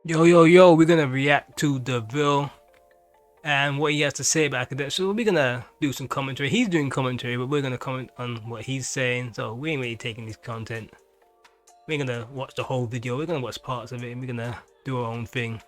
Yo, we're gonna react to the bill and what he has to say about Akademiks. So we're gonna do some commentary. He's doing commentary, but we're gonna comment on what he's saying. So we ain't really taking his content. We're gonna watch the whole video. We're gonna watch parts of it, and we're gonna do our own thing.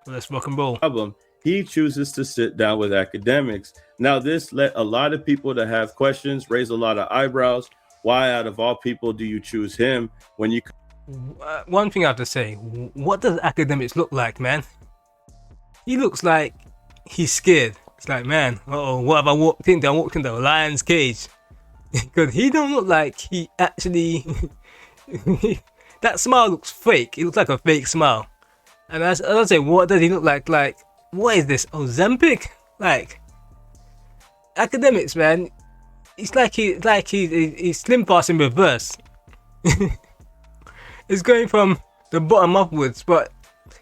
So let's rock and roll. Problem, he chooses to sit down with academics. Now, this led a lot of people to have questions, raise a lot of eyebrows. Why, out of all people, do you choose him when you? One thing I have to say: what does Akademiks look like, man? He looks like he's scared. It's like, man, what have I walked into? I walked into a lion's cage. Because he don't look like he actually... that smile looks fake. It looks like a fake smile. And as I say, what does he look like? Like, what is this? Ozempic? Like, Akademiks, man. It's like he's slim fast in reverse. It's going from the bottom upwards, but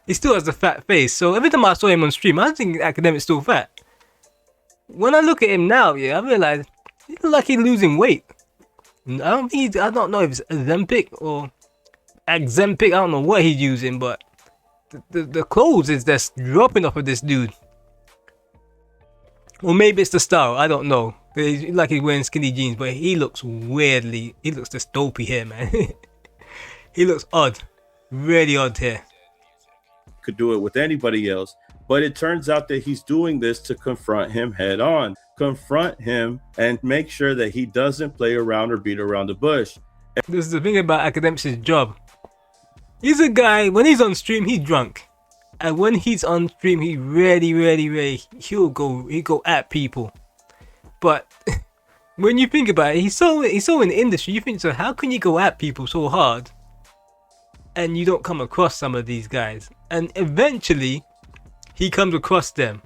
he still has a fat face. So every time I saw him on stream, I think Akademiks still fat. When I look at him now, yeah, I realize he looks like he's losing weight. I don't know if it's Ozempic or Axempic. I don't know what he's using, but the clothes is just dropping off of this dude. Or maybe it's the style. I don't know. He's like he's wearing skinny jeans, but he looks weirdly. He looks just dopey here, man. He looks odd, really odd here. Could do it with anybody else, but it turns out that he's doing this to confront him head on, confront him and make sure that he doesn't play around or beat around the bush. This is the thing about Akademiks' job. He's a guy, when he's on stream, he's drunk. And when he's on stream, he really, he'll go at people. But when you think about it, he's so in the industry, you think, so how can you go at people so hard and you don't come across some of these guys? And eventually, he comes across them.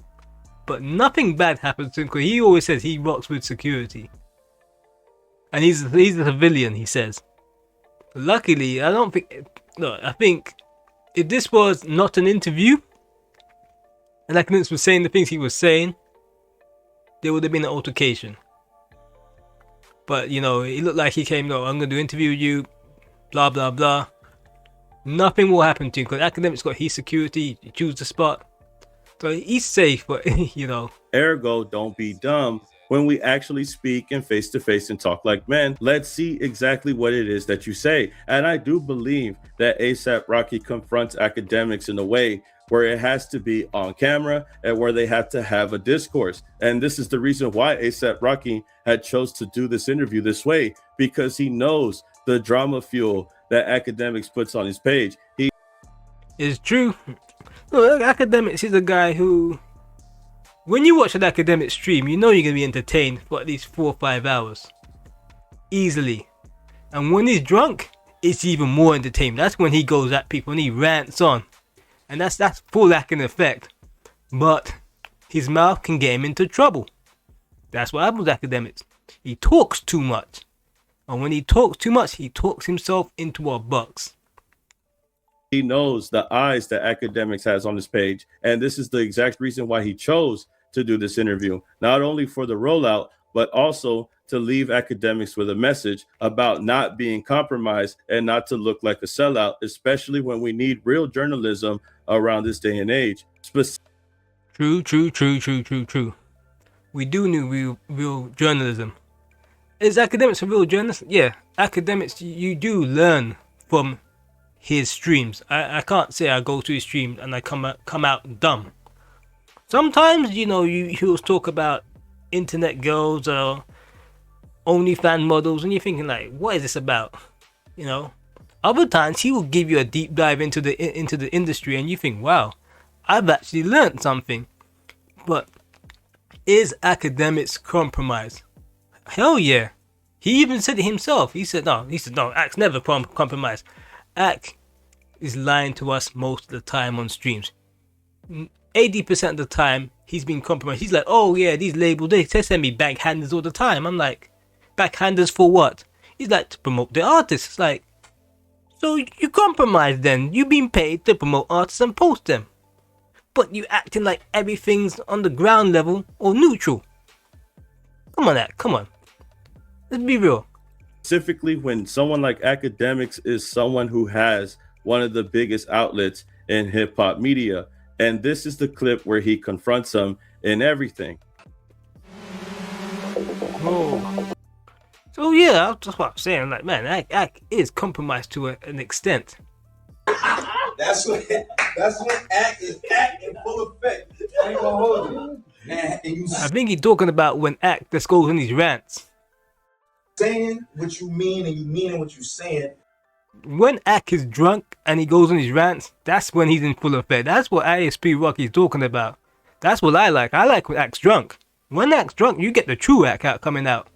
But nothing bad happens to him because he always says he rocks with security. And he's a civilian, he says. Luckily, I don't think... No, I think if this was not an interview, and Akademiks was saying the things he was saying, there would have been an altercation. But, you know, it looked like he came, no, I'm going to interview you, blah, blah, blah. Nothing will happen to him because Akademiks got his security, he choose the spot. So he's safe, but, you know. Ergo, don't be dumb. When we actually speak and face to face and talk like men, let's see exactly what it is that you say. And I do believe that ASAP Rocky confronts Akademiks in a way where it has to be on camera and where they have to have a discourse. And this is the reason why ASAP Rocky had chose to do this interview this way, because he knows the drama fuel that Akademiks puts on his page. It's true. Look, Akademiks is a guy who, when you watch an Akademiks stream, you know you're going to be entertained for at least 4 or 5 hours. Easily. And when he's drunk, it's even more entertaining. That's when he goes at people and he rants on. And that's full acting effect. But his mouth can get him into trouble. That's what happens with Akademiks. He talks too much. And when he talks too much, he talks himself into a box. He knows the eyes that Akademiks has on his page. And this is the exact reason why he chose to do this interview. Not only for the rollout, but also to leave Akademiks with a message about not being compromised and not to look like a sellout, especially when we need real journalism around this day and age. True. We do need real journalism. Is Akademiks a real journalist? Yeah, Akademiks, you do learn from his streams. I can't say I go to his streams and I come out dumb. Sometimes, you know, he'll talk about internet girls or OnlyFans models and you're thinking like, what is this about? You know? Other times he will give you a deep dive into the industry and you think, wow, I've actually learned something. But is Akademiks compromised? Hell yeah. He even said it himself. He said no, Ak's never compromised. Ak is lying to us most of the time on streams. 80% of the time he's been compromised. He's like, oh yeah, these labels, they send me backhanders all the time. I'm like, backhanders for what? He's like, to promote the artists. It's like, so you compromise then. You've been paid to promote artists and post them. But you acting like everything's on the ground level or neutral. Come on, Ak, come on. Let's be real. Specifically when someone like Akademiks is someone who has one of the biggest outlets in hip hop media. And this is the clip where he confronts him in everything. Oh. So yeah, that's what I'm saying. Like, man, Ack is compromised to an extent. That's when Act is Act in full effect. I ain't gonna hold you. And you I think he's talking about when Ack just goes on these rants. saying what you mean and you meaning what you saying. When Ack is drunk and he goes on his rants, that's when he's in full effect. That's what ASP Rocky's talking about. That's what I like. I like when Ack's drunk. When Ack's drunk, you get the true Ack out coming out.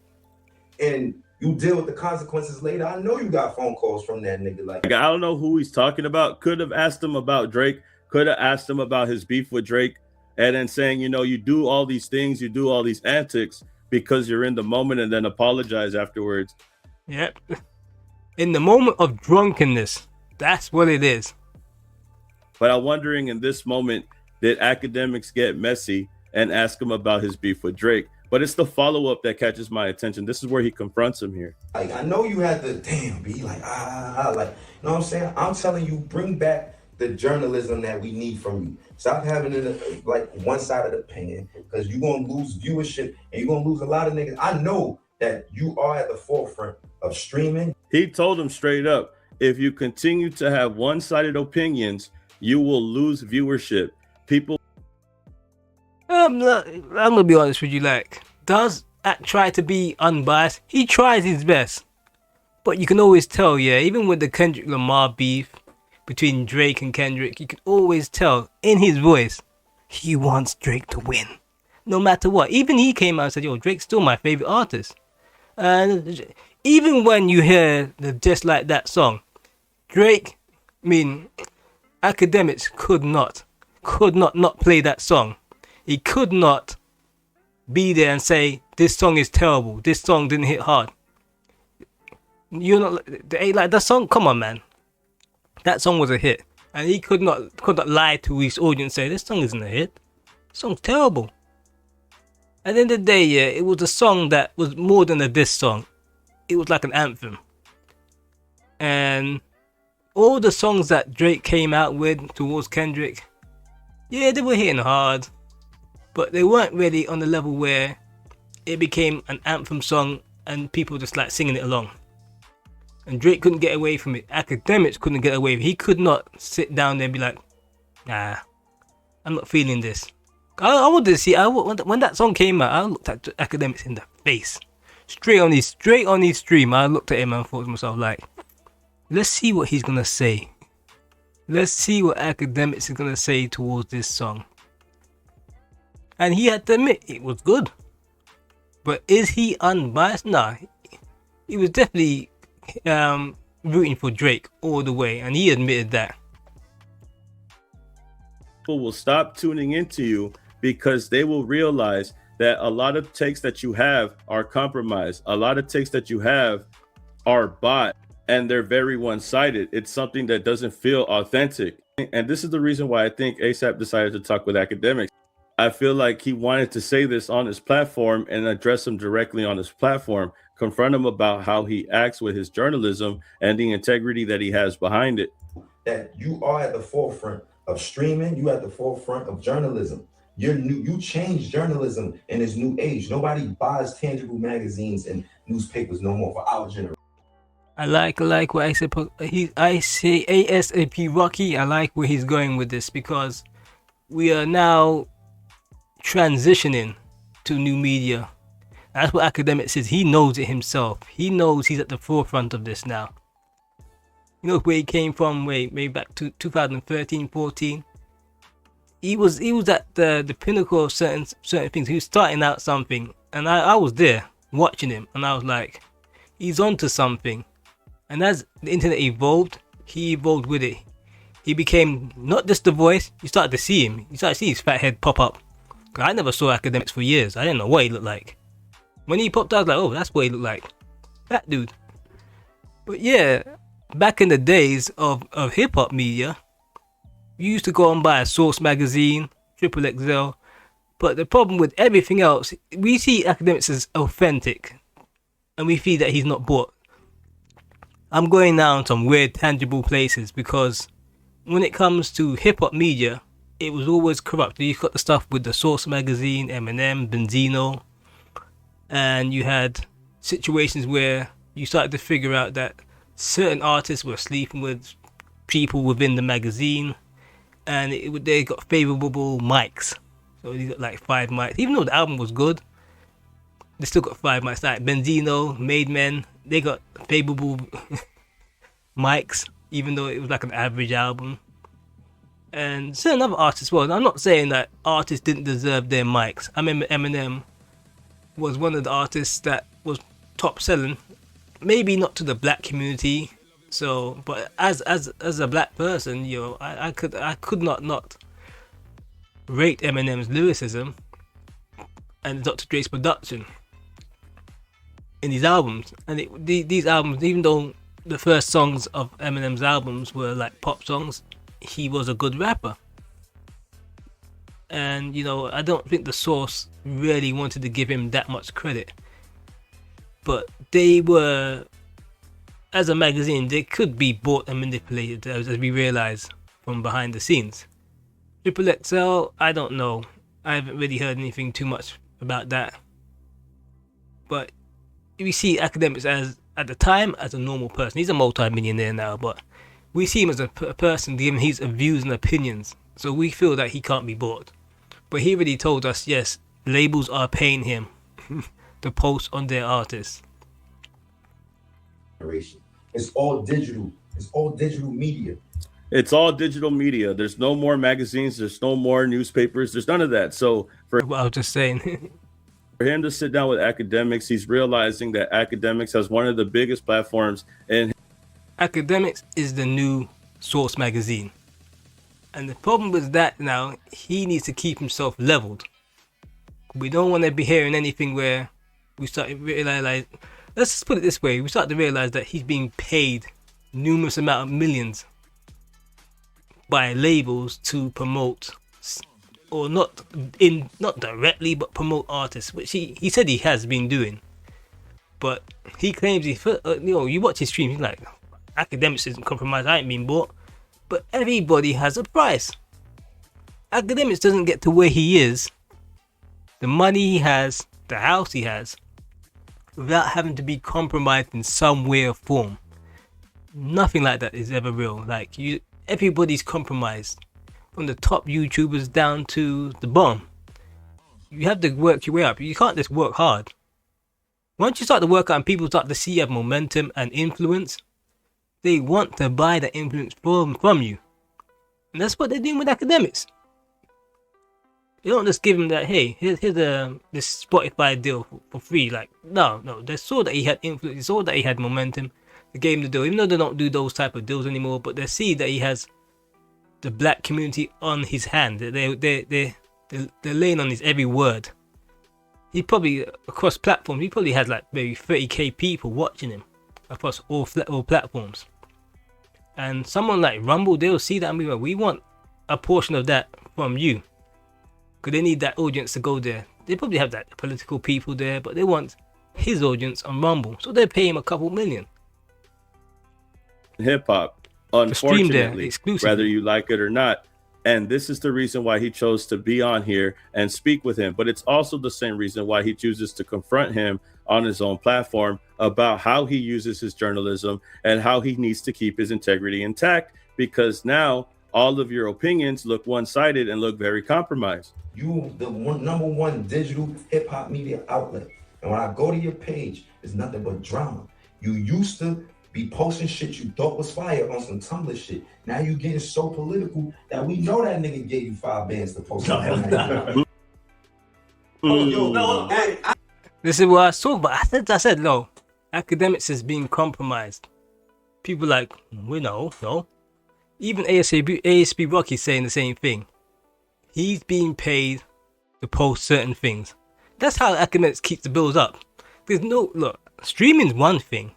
And you deal with the consequences later. I know you got phone calls from that nigga. Like, I don't know who he's talking about. Could have asked him about Drake. Could have asked him about his beef with Drake. And then saying, you know, you do all these things, you do all these antics because you're in the moment, and then apologize afterwards. Yep. In the moment of drunkenness, that's what it is. But I'm wondering, in this moment, did Akademiks get messy and ask him about his beef with Drake? But it's the follow-up that catches my attention. This is where he confronts him here. Like, I know you had to be like, like, you know what I'm saying? I'm telling you, bring back the journalism that we need from you. Stop having it like one-sided opinion, because you're gonna lose viewership and you're gonna lose a lot of niggas. I know that you are at the forefront of streaming. He told him straight up, if you continue to have one-sided opinions, you will lose viewership. People. I'm gonna be honest with you. Like, does Ack try to be unbiased? He tries his best, but you can always tell. Yeah, even with the Kendrick Lamar beef between Drake and Kendrick, you can always tell in his voice he wants Drake to win, no matter what. Even he came out and said, "Yo, Drake's still my favorite artist." And even when you hear the Just Like That song, Drake, Akademiks could not play that song. He could not be there and say, this song is terrible, this song didn't hit hard. You're not, like that song, come on man. That song was a hit. And he could not lie to his audience and say, this song isn't a hit. This song's terrible. At the end of the day, yeah, it was a song that was more than a diss song. It was like an anthem. And all the songs that Drake came out with towards Kendrick, yeah, they were hitting hard. But they weren't really on the level where it became an anthem song and people just like singing it along. And Drake couldn't get away from it. Akademiks couldn't get away from it. He could not sit down there and be like, nah, I'm not feeling this. I wanted to see, when that song came out, I looked at Akademiks in the face. Straight on his stream, I looked at him and thought to myself like, let's see what he's going to say. Let's see what Akademiks is going to say towards this song. And he had to admit it was good. But is he unbiased? Nah. He was definitely rooting for Drake all the way. And he admitted that. People will stop tuning into you because they will realize that a lot of takes that you have are compromised. A lot of takes that you have are bought. And they're very one-sided. It's something that doesn't feel authentic. And this is the reason why I think ASAP decided to talk with Akademiks. I feel like he wanted to say this on his platform and address him directly on his platform, confront him about how he acts with his journalism and the integrity that he has behind it. That you are at the forefront of streaming, you at the forefront of journalism. You change journalism in this new age. Nobody buys tangible magazines and newspapers no more for our generation. I like what I said. I say ASAP Rocky. I like where he's going with this because we are now transitioning to new media. That's what Akademiks says. He knows it himself. He knows he's at the forefront of this now. You know where he came from, way back to 2013, 14. He was at the pinnacle of certain things. He was starting out something, and I was there watching him, and I was like, he's onto something. And as the internet evolved, he evolved with it. He became not just the voice. You started to see him. You started to see his fat head pop up. I never saw Akademiks for years. I didn't know what he looked like. When he popped out, I was like, oh, that's what he looked like. That dude. But yeah, back in the days of hip-hop media, you used to go and buy a Source magazine, Triple XL. But the problem with everything else, we see Akademiks as authentic. And we feel that he's not bought. I'm going now in some weird tangible places because when it comes to hip hop media, it was always corrupt. You got the stuff with the Source magazine, Eminem, Benzino, and you had situations where you started to figure out that certain artists were sleeping with people within the magazine, and they got favorable mics. So they got like 5 mics. Even though the album was good, they still got 5 mics. Like Benzino, Made Men, they got favorable mics, even though it was like an average album. And certain other artists as well. And I'm not saying that artists didn't deserve their mics. I remember Eminem was one of the artists that was top selling. Maybe not to the black community. So, but as a black person, you know, I could not rate Eminem's lyricism and Dr. Dre's production in these albums. And these albums, even though the first songs of Eminem's albums were like pop songs, he was a good rapper. And, you know, I don't think the Source really wanted to give him that much credit. But they were, as a magazine, they could be bought and manipulated, as we realize from behind the scenes. Triple XL, I don't know. I haven't really heard anything too much about that. But we see Akademiks as, at the time, as a normal person. He's a multi-millionaire now, but we see him as a person giving his views and opinions. So we feel that he can't be bought. But he already told us, yes, labels are paying him to post on their artists. It's all digital. It's all digital media. It's all digital media. There's no more magazines. There's no more newspapers. There's none of that. So for What I was just saying. For him to sit down with Akademiks, he's realizing that Akademiks has one of the biggest platforms. And Akademiks is the new Source magazine. And the problem with that now, he needs to keep himself leveled. We don't want to be hearing anything where we start to realize, let's just put it this way, we start to realize that he's being paid numerous amount of millions by labels to promote, or not directly, but promote artists, which he said he has been doing. But he claims you watch his stream, he's like, Akademiks isn't compromised, I ain't been bought. But everybody has a price. Akademiks doesn't get to where he is, the money he has, the house he has, without having to be compromised in some way or form. Nothing like that is ever real. Like, everybody's compromised, from the top YouTubers down to the bottom. You have to work your way up. You can't just work hard. Once you start to work out and people start to see you have momentum and influence, they want to buy that influence from you. And that's what they're doing with Akademiks. They don't just give him that, hey, here's this Spotify deal for free. Like, no. They saw that he had influence, they saw that he had momentum. They gave him the deal, even though they don't do those type of deals anymore, but they see that he has the black community on his hand. They're laying on his every word. He probably, across platforms, he probably has like maybe 30k people watching him across all platforms. And someone like Rumble, they'll see that and be like, we want a portion of that from you. Because they need that audience to go there. They probably have that political people there, but they want his audience on Rumble. So they pay him a couple million. Hip hop, unfortunately, whether you like it or not. And this is the reason why he chose to be on here and speak with him. But it's also the same reason why he chooses to confront him on his own platform about how he uses his journalism and how he needs to keep his integrity intact, because now all of your opinions look one-sided and look very compromised. You the number one digital hip hop media outlet. And when I go to your page, it's nothing but drama. You used to be posting shit you thought was fire on some Tumblr shit. Now you getting so political that we know that nigga gave you 5 bands to post. This is what I saw, but I said no. Akademiks is being compromised. People like, we know, no. Even ASP Rocky saying the same thing. He's being paid to post certain things. That's how Akademiks keeps the bills up. There's no, look, streaming's one thing.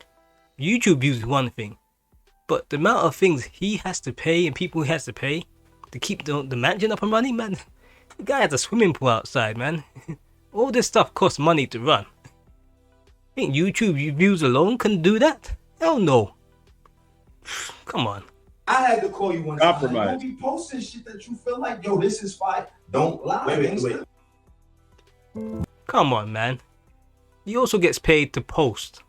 YouTube views is one thing. But the amount of things he has to pay and people he has to pay to keep the mansion up and running, man. The guy has a swimming pool outside, man. All this stuff costs money to run. Think YouTube views alone can do that? Hell no. Come on. I had to call you one time. Compromise. Don't be posting shit that you feel like, yo, this is fire. Don't lie. Wait. Come on, man. He also gets paid to post.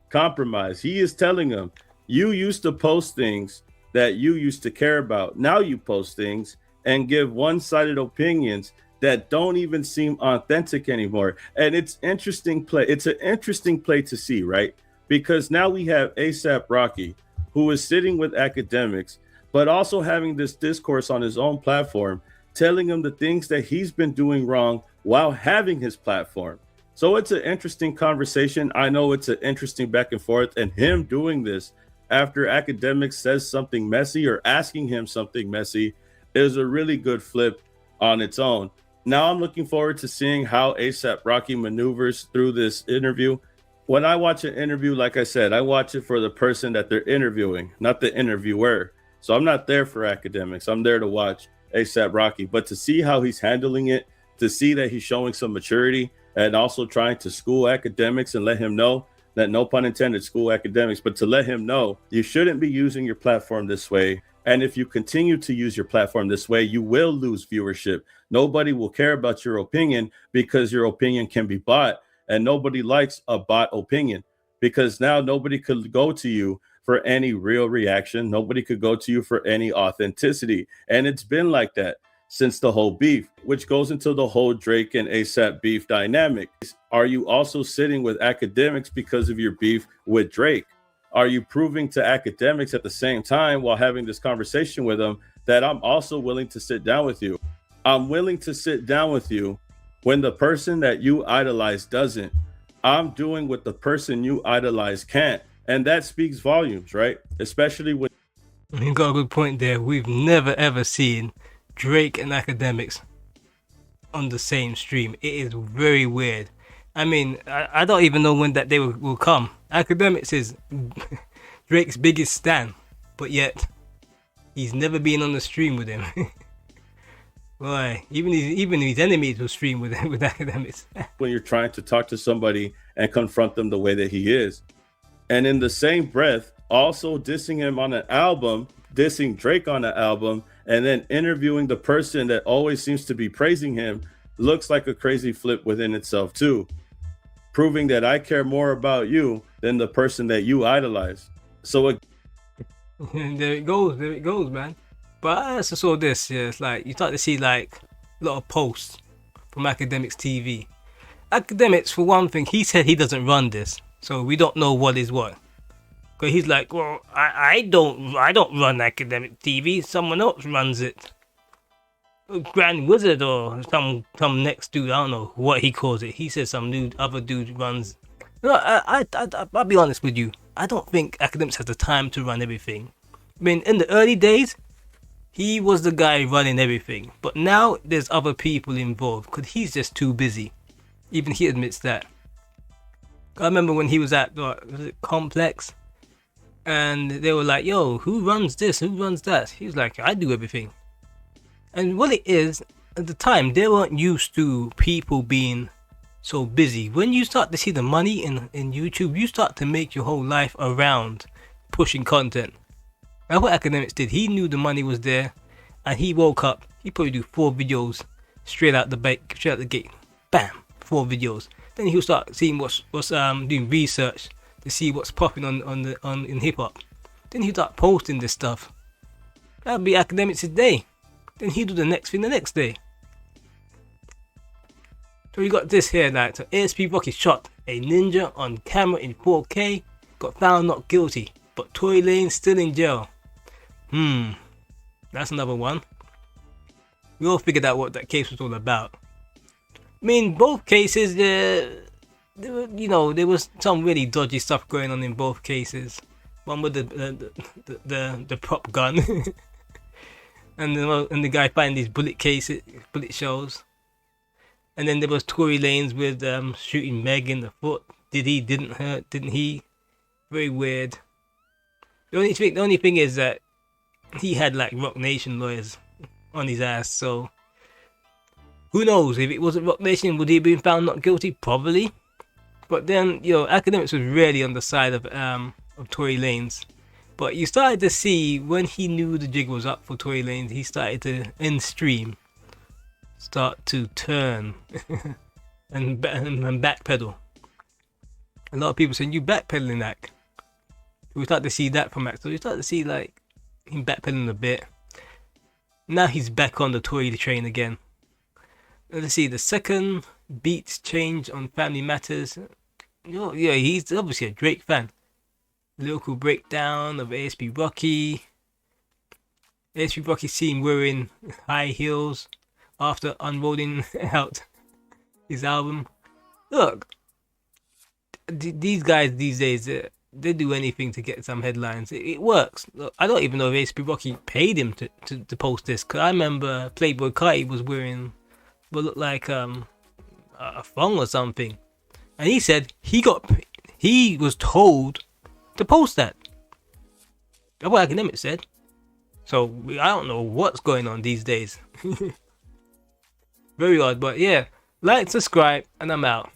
Compromise. He is telling them, you used to post things that you used to care about. Now you post things and give one-sided opinions that don't even seem authentic anymore. And it's interesting play. It's an interesting play to see, right? Because now we have ASAP Rocky, who is sitting with academics, but also having this discourse on his own platform, telling him the things that he's been doing wrong while having his platform. So it's an interesting conversation. I know it's an interesting back and forth, and him doing this after Academics says something messy or asking him something messy is a really good flip on its own. Now I'm looking forward to seeing how ASAP Rocky maneuvers through this interview. When I watch an interview, like I said, I watch it for the person that they're interviewing, not the interviewer. So I'm not there for Academics. I'm there to watch ASAP Rocky. But to see how he's handling it, to see that he's showing some maturity and also trying to school Academics and let him know that, no pun intended, school Academics, but to let him know you shouldn't be using your platform this way. And if you continue to use your platform this way, you will lose viewership. Nobody will care about your opinion because your opinion can be bought. And nobody likes a bot opinion because now nobody could go to you for any real reaction. Nobody could go to you for any authenticity. And it's been like that since the whole beef, which goes into the whole Drake and ASAP beef dynamic. Are you also sitting with Academics because of your beef with Drake? Are you proving to Academics at the same time while having this conversation with them that I'm also willing to sit down with you? I'm willing to sit down with you when the person that you idolize doesn't. I'm doing what the person you idolize can't. And that speaks volumes, right? Especially when You got a good point there. We've never ever seen Drake and Academics on the same stream. It is very weird. I mean, I don't even know when that day will come. Academics is Drake's biggest stan, but yet he's never been on the stream with him. Boy, even his enemies will stream with Academics. when you're trying to talk to somebody and confront them the way that he is. And in the same breath, also dissing him on an album, dissing Drake on an album, and then interviewing the person that always seems to be praising him looks like a crazy flip within itself too. Proving that I care more about you than the person that you idolize. So There it goes, man. But I also saw this, yeah, it's like you start to see like a lot of posts from Academics TV. Academics, for one thing, he said he doesn't run this, so we don't know what is what. Cause he's like, well, I don't run Academic TV. Someone else runs it. Grand Wizard or some next dude, I don't know what he calls it. He says some other dude runs. No, I'll be honest with you. I don't think Academics has the time to run everything. I mean, in the early days, he was the guy running everything. But now there's other people involved because he's just too busy. Even he admits that. I remember when he was at was it Complex, and they were like, "Yo, who runs this? Who runs that?" He was like, "I do everything." And what it is, at the time, they weren't used to people being so busy. When you start to see the money in YouTube, you start to make your whole life around pushing content. That's what Academics did. He knew the money was there, and he woke up. He probably do 4 videos straight out the gate. Bam, 4 videos. Then he'll start seeing what's doing research to see what's popping in hip hop. Then he'll start posting this stuff. That'll be Academics' day. Then he'll do the next thing the next day. So you got this here, like, so ASP Rocky shot a ninja on camera in 4K, got found not guilty, but Tory Lanez still in jail. That's another one. We all figured out what that case was all about. I mean, both cases, there was some really dodgy stuff going on in both cases. One with the prop gun, and the guy finding these bullet shells. And then there was Tory Lanez with shooting Meg in the foot. Did he? Didn't he? Very weird. The only thing is that he had like Rock Nation lawyers on his ass, so who knows? If it wasn't Rock Nation, would he have been found not guilty? Probably. But then, Academics was really on the side of Tory Lanez. But you started to see when he knew the jig was up for Tory Lanez, he started to, in stream, start to turn and backpedal. A lot of people saying, you backpedaling, Ack. We start to see that from Ack. So we start to see like him backpedaling a bit. Now he's back on the Tory train again. Let's see, the second beats change on Family Matters. Yeah, he's obviously a Drake fan. Lyrical breakdown of ASP Rocky. ASP Rocky seen wearing high heels after unrolling out his album. Look, these guys these days, they do anything to get some headlines. It works. Look, I don't even know if ASP Rocky paid him to post this, because I remember Playboy Carti was wearing what looked like a thong or something, and he said he was told to post that. That's what Akademiks said. So I don't know what's going on these days. Very odd, but yeah. Like, subscribe, and I'm out.